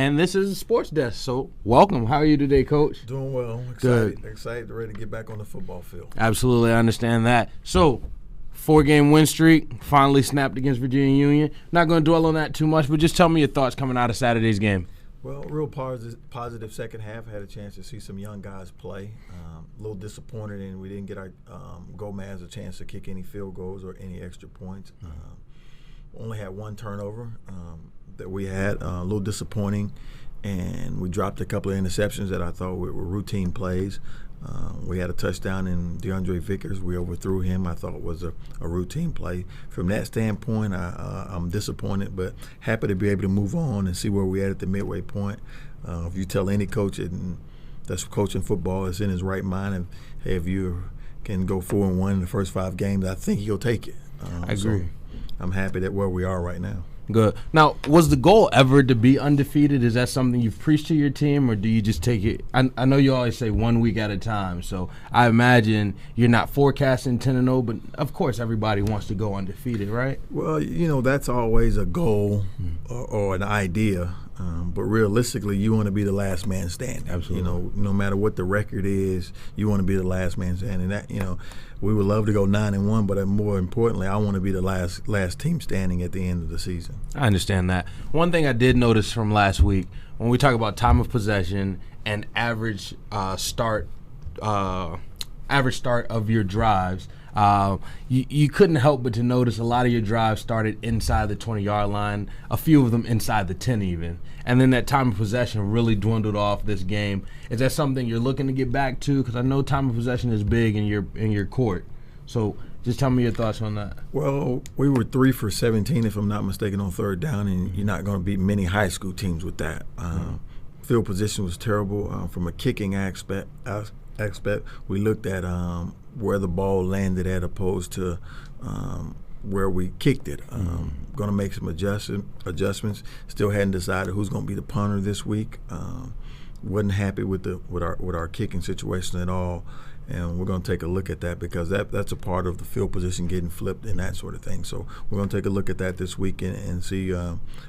and this is the Sports Desk. So welcome. How are you today, Coach? Doing well. Excited, ready to get back on the football field. Absolutely, I understand that. So 4-game win streak finally snapped against Virginia Union. Not going to dwell on that too much, but just tell me your thoughts coming out of Saturday's game. Well, real positive second half. I had a chance to see some young guys play. A little disappointed in we didn't get our Gomez a chance to kick any field goals or any extra points. Only had one turnover that we had. A little disappointing, and we dropped a couple of interceptions that I thought were routine plays. We had a touchdown in DeAndre Vickers. We overthrew him. I thought was a routine play. From that standpoint, I'm disappointed, but happy to be able to move on and see where we're at the midway point. If you tell any coach that's coaching football is in his right mind, and hey, if you can go 4-1 in the first 5 games, I think he'll take it. I agree. So I'm happy that where we are right now. Good. Now, was the goal ever to be undefeated? Is that something you've preached to your team, or do you just take it? I know you always say 1 week at a time, so I imagine you're not forecasting 10-0, but of course everybody wants to go undefeated, right? Well, that's always a goal or an idea, but realistically, you want to be the last man standing. Absolutely. No matter what the record is, you want to be the last man standing. That we would love to go 9-1, but more importantly, I want to be the last team standing at the end of the season. I understand that. One thing I did notice from last week, when we talk about time of possession and average start of your drives, you couldn't help but to notice a lot of your drives started inside the 20-yard line, a few of them inside the 10 even. And then that time of possession really dwindled off this game. Is that something you're looking to get back to? Because I know time of possession is big in your court. So just tell me your thoughts on that. Well, we were 3 for 17, if I'm not mistaken, on third down, and you're not going to beat many high school teams with that. Field position was terrible. From a kicking aspect, we looked at where the ball landed at opposed to where we kicked it. Going to make some adjustments. Still hadn't decided who's going to be the punter this week. Wasn't happy with our kicking situation at all, and we're going to take a look at that because that's a part of the field position getting flipped and that sort of thing. So we're going to take a look at that this week and see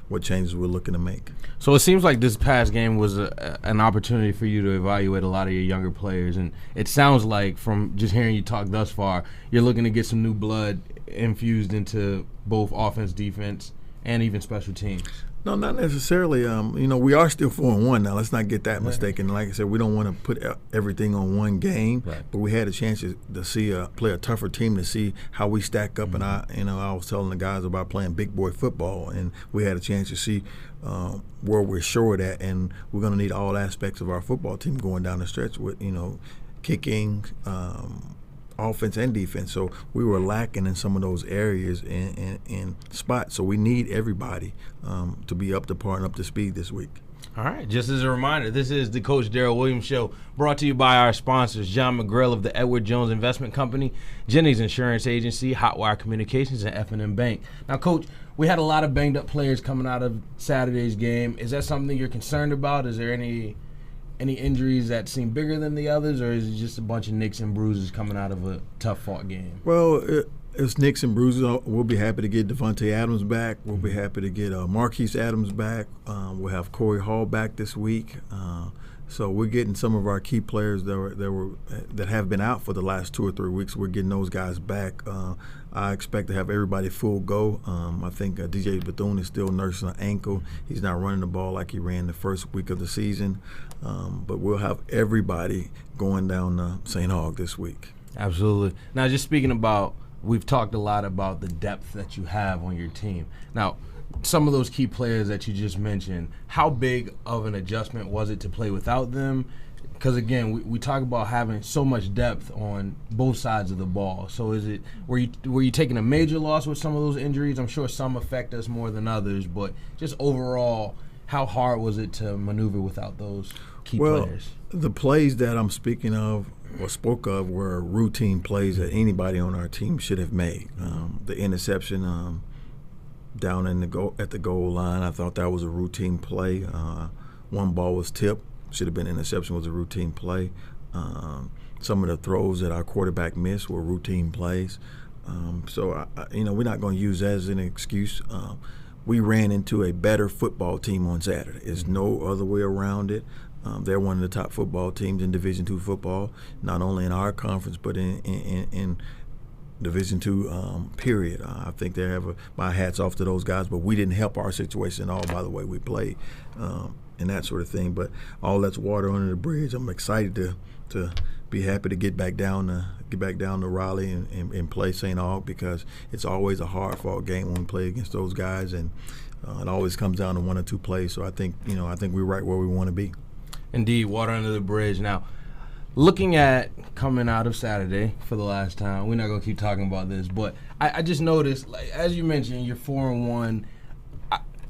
what changes we're looking to make. So it seems like this past game was an opportunity for you to evaluate a lot of your younger players, and it sounds like from just hearing you talk thus far, you're looking to get some new blood infused into both offense, defense, and even special teams. No, not necessarily. We are still 4-1 now. Let's not get that mistaken. Like I said, we don't want to put everything on one game, but we had a chance to see play a tougher team to see how we stack up. And I was telling the guys about playing big boy football, and we had a chance to see where we're short at, and we're going to need all aspects of our football team going down the stretch with kicking. Offense and defense, so we were lacking in some of those areas in spots. So we need everybody to be up to par and up to speed this week. All right, just as a reminder, this is the Coach Darrell Williams Show, brought to you by our sponsors, John McGrill of the Edward Jones Investment Company, Jennings Insurance Agency, Hotwire Communications, and F&M Bank. Now, Coach, we had a lot of banged-up players coming out of Saturday's game. Is that something you're concerned about? Is there any injuries that seem bigger than the others, or is it just a bunch of nicks and bruises coming out of a tough-fought game? Well, it's nicks and bruises. We'll be happy to get Devontae Adams back. We'll be happy to get Marquise Adams back. We'll have Corey Hall back this week. So we're getting some of our key players that have been out for the last 2 or 3 weeks. We're getting those guys back. I expect to have everybody full go. I think DJ Bethune is still nursing an ankle. He's not running the ball like he ran the first week of the season. But we'll have everybody going down St. Aug this week. Absolutely. Now, just speaking about, we've talked a lot about the depth that you have on your team. Now, some of those key players that you just mentioned, how big of an adjustment was it to play without them? Because, again, we talk about having so much depth on both sides of the ball. So were you taking a major loss with some of those injuries? I'm sure some affect us more than others, but just overall, how hard was it to maneuver without those key players? The plays that I'm speaking of or spoke of were routine plays that anybody on our team should have made. The interception down at the goal line, I thought that was a routine play. One ball was tipped, should have been interception, was a routine play. Some of the throws that our quarterback missed were routine plays. So we're not going to use that as an excuse. we ran into a better football team on Saturday. There's no other way around it. They're one of the top football teams in Division II football, not only in our conference but in Division II, period. I think they have my hat's off to those guys, but we didn't help our situation at all by the way we played and that sort of thing. But all that's water under the bridge. I'm excited to be happy to get back down to Raleigh and play St. Aug, because it's always a hard-fought game when we play against those guys, and it always comes down to one or two plays. So I think we're right where we want to be. Indeed, water under the bridge. Now, looking at coming out of Saturday for the last time, we're not going to keep talking about this, but I just noticed, like, as you mentioned, you're 4-1.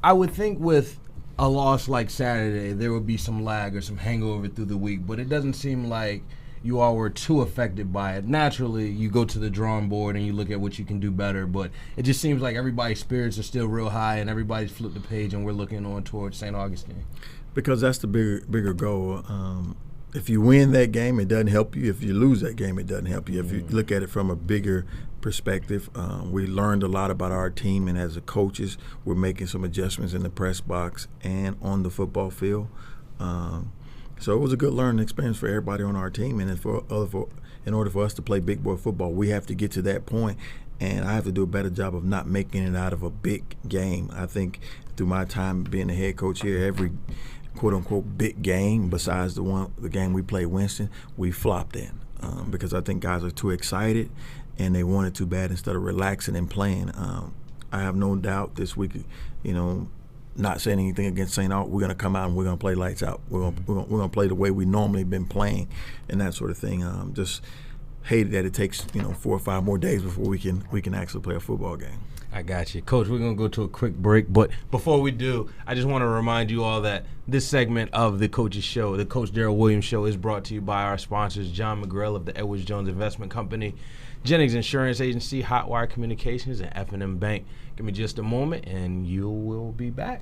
I would think with a loss like Saturday, there would be some lag or some hangover through the week, but it doesn't seem like you all were too affected by it. Naturally, you go to the drawing board and you look at what you can do better, but it just seems like everybody's spirits are still real high and everybody's flipped the page and we're looking on towards St. Augustine. Because that's the bigger goal. If you win that game, it doesn't help you. If you lose that game, it doesn't help you. If you look at it from a bigger perspective, we learned a lot about our team, and as the coaches, we're making some adjustments in the press box and on the football field. So it was a good learning experience for everybody on our team, and in order for us to play big boy football, we have to get to that point, and I have to do a better job of not making it out of a big game. I think through my time being the head coach here, every quote-unquote big game besides the game we played Winston, we flopped in because I think guys are too excited and they want it too bad instead of relaxing and playing. I have no doubt this week, not saying anything against St. Aug, we're going to come out and we're going to play lights out. We're going to play the way we normally been playing and that sort of thing. Just hate that it takes 4 or 5 more days before we can actually play a football game. I got you. Coach, we're going to go to a quick break, but before we do, I just want to remind you all that this segment of the Coach's Show, the Coach Darrell Williams Show, is brought to you by our sponsors, John McGrill of the Edwards Jones Investment Company, Jennings Insurance Agency, Hotwire Communications, and F&M Bank. Give me just a moment, and you will be back.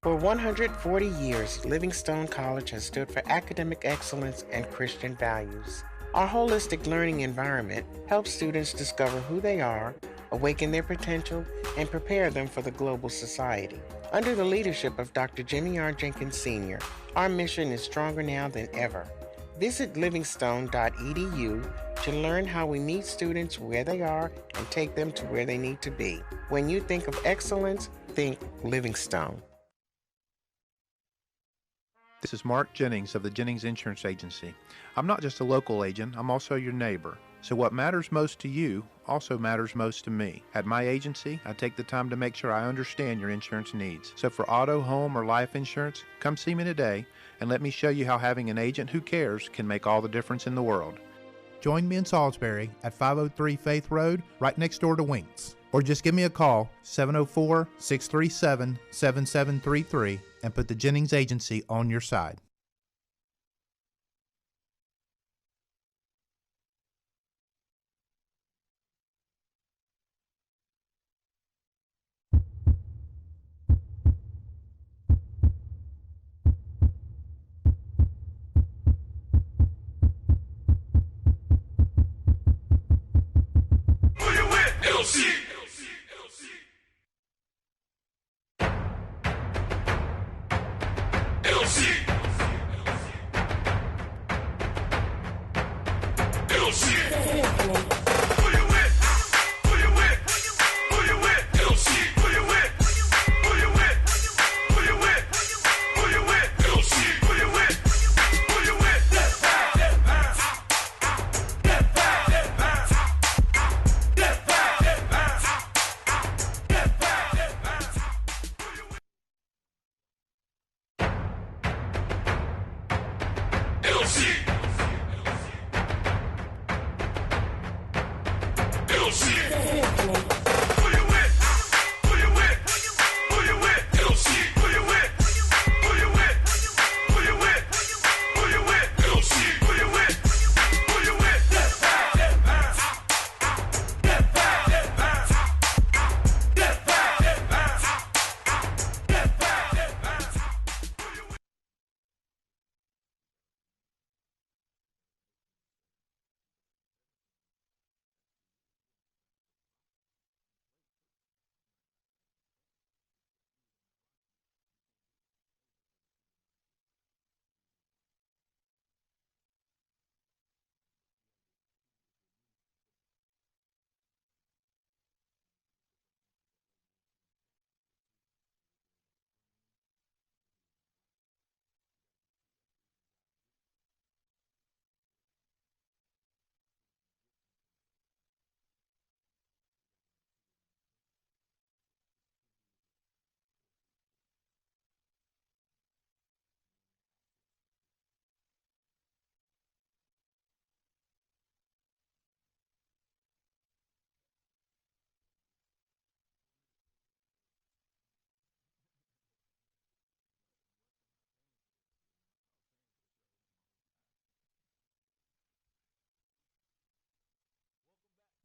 For 140 years, Livingstone College has stood for academic excellence and Christian values. Our holistic learning environment helps students discover who they are, awaken their potential, and prepare them for the global society. Under the leadership of Dr. Jimmy R. Jenkins Sr., our mission is stronger now than ever. Visit livingstone.edu to learn how we meet students where they are and take them to where they need to be. When you think of excellence, think Livingstone. This is Mark Jennings of the Jennings Insurance Agency. I'm not just a local agent, I'm also your neighbor. So what matters most to you also matters most to me. At my agency, I take the time to make sure I understand your insurance needs. So for auto, home, or life insurance, come see me today and let me show you how having an agent who cares can make all the difference in the world. Join me in Salisbury at 503 Faith Road, right next door to Winks. Or just give me a call, 704-637-7733, and put the Jennings Agency on your side.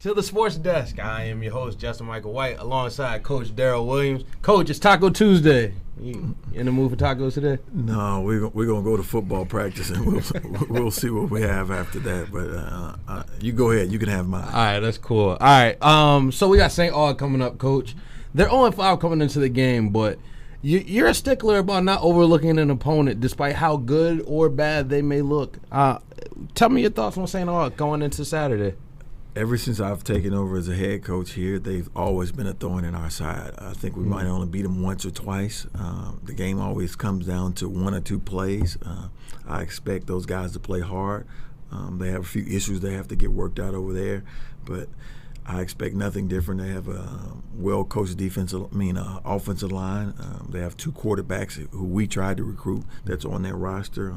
To the Sports Desk, I am your host, Justin Michael White, alongside Coach Daryl Williams. Coach, it's Taco Tuesday. You in the mood for tacos today? No, we're gonna go to football practice and we'll see what we have after that. But you go ahead, you can have mine. All right, that's cool. All right, so we got St. Aug coming up, Coach. They're 0-5 coming into the game, but you're a stickler about not overlooking an opponent, despite how good or bad they may look. Tell me your thoughts on St. Aug going into Saturday. Ever since I've taken over as a head coach here, they've always been a thorn in our side. I think we might only beat them once or twice. The game always comes down to one or two plays. I expect those guys to play hard. They have a few issues they have to get worked out over there, but I expect nothing different. They have a well-coached offensive line. They have two quarterbacks who we tried to recruit that's on their roster.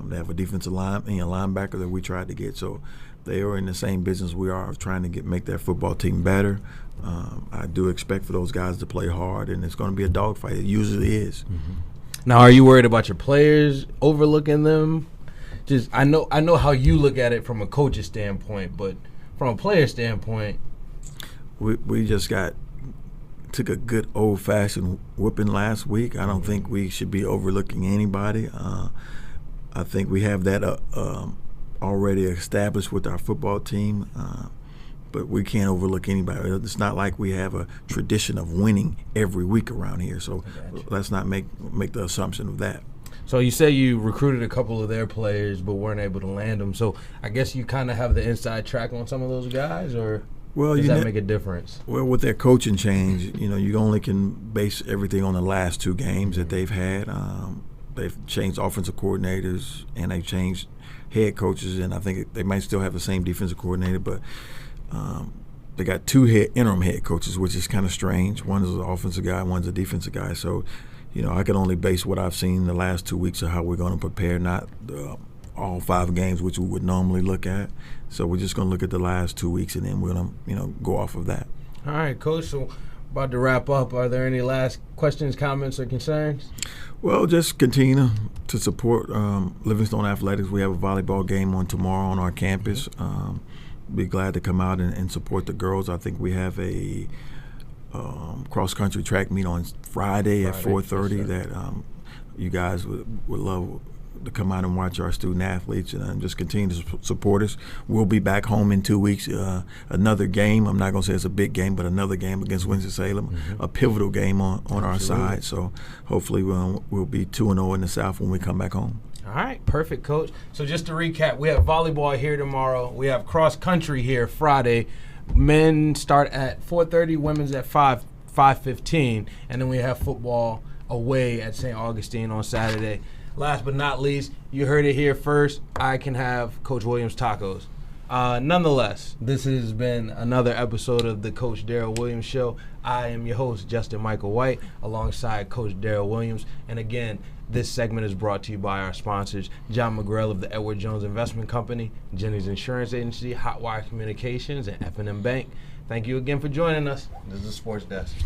They have a defensive linebacker that we tried to get. So they are in the same business we are of trying to make that football team better. I do expect for those guys to play hard, and it's going to be a dogfight. It usually is. Mm-hmm. Now, are you worried about your players overlooking them? Just I know how you look at it from a coach's standpoint, but from a player standpoint, we just took a good old-fashioned whooping last week. I don't think we should be overlooking anybody. I think we have that already established with our football team, but we can't overlook anybody. It's not like we have a tradition of winning every week around here, so let's not make the assumption of that. So you say you recruited a couple of their players but weren't able to land them. So I guess you kind of have the inside track on some of those guys, or does that make a difference? Well, with their coaching change, you only can base everything on the last two games that they've had. They've changed offensive coordinators and they've changed head coaches, and I think they might still have the same defensive coordinator, but they got two interim head coaches, which is kind of strange. One is an offensive guy, one's a defensive guy. So, I can only base what I've seen the last 2 weeks of how we're going to prepare, not all 5 games, which we would normally look at. So we're just going to look at the last 2 weeks, and then we're going to, go off of that. All right, Coach. So about to wrap up. Are there any last questions, comments, or concerns? Well, just continue to support Livingstone Athletics. We have a volleyball game on tomorrow on our campus. Be glad to come out and support the girls. I think we have a cross-country track meet on Friday at 4:30 that you guys would love to come out and watch our student athletes and just continue to support us. We'll be back home in 2 weeks. Another game. I'm not going to say it's a big game, but another game against Winston-Salem, a pivotal game on our side. So hopefully we'll be 2-0 in the South when we come back home. All right, perfect, Coach. So just to recap, we have volleyball here tomorrow. We have cross-country here Friday. Men start at 4:30, women's at 5:15, and then we have football away at St. Augustine on Saturday. Last but not least, you heard it here first, I can have Coach Williams tacos. Nonetheless, this has been another episode of the Coach Daryl Williams Show. I am your host, Justin Michael White, alongside Coach Daryl Williams. And again, this segment is brought to you by our sponsors, John McGrell of the Edward Jones Investment Company, Jennings Insurance Agency, Hotwire Communications, and F&M Bank. Thank you again for joining us. This is the Sports Desk.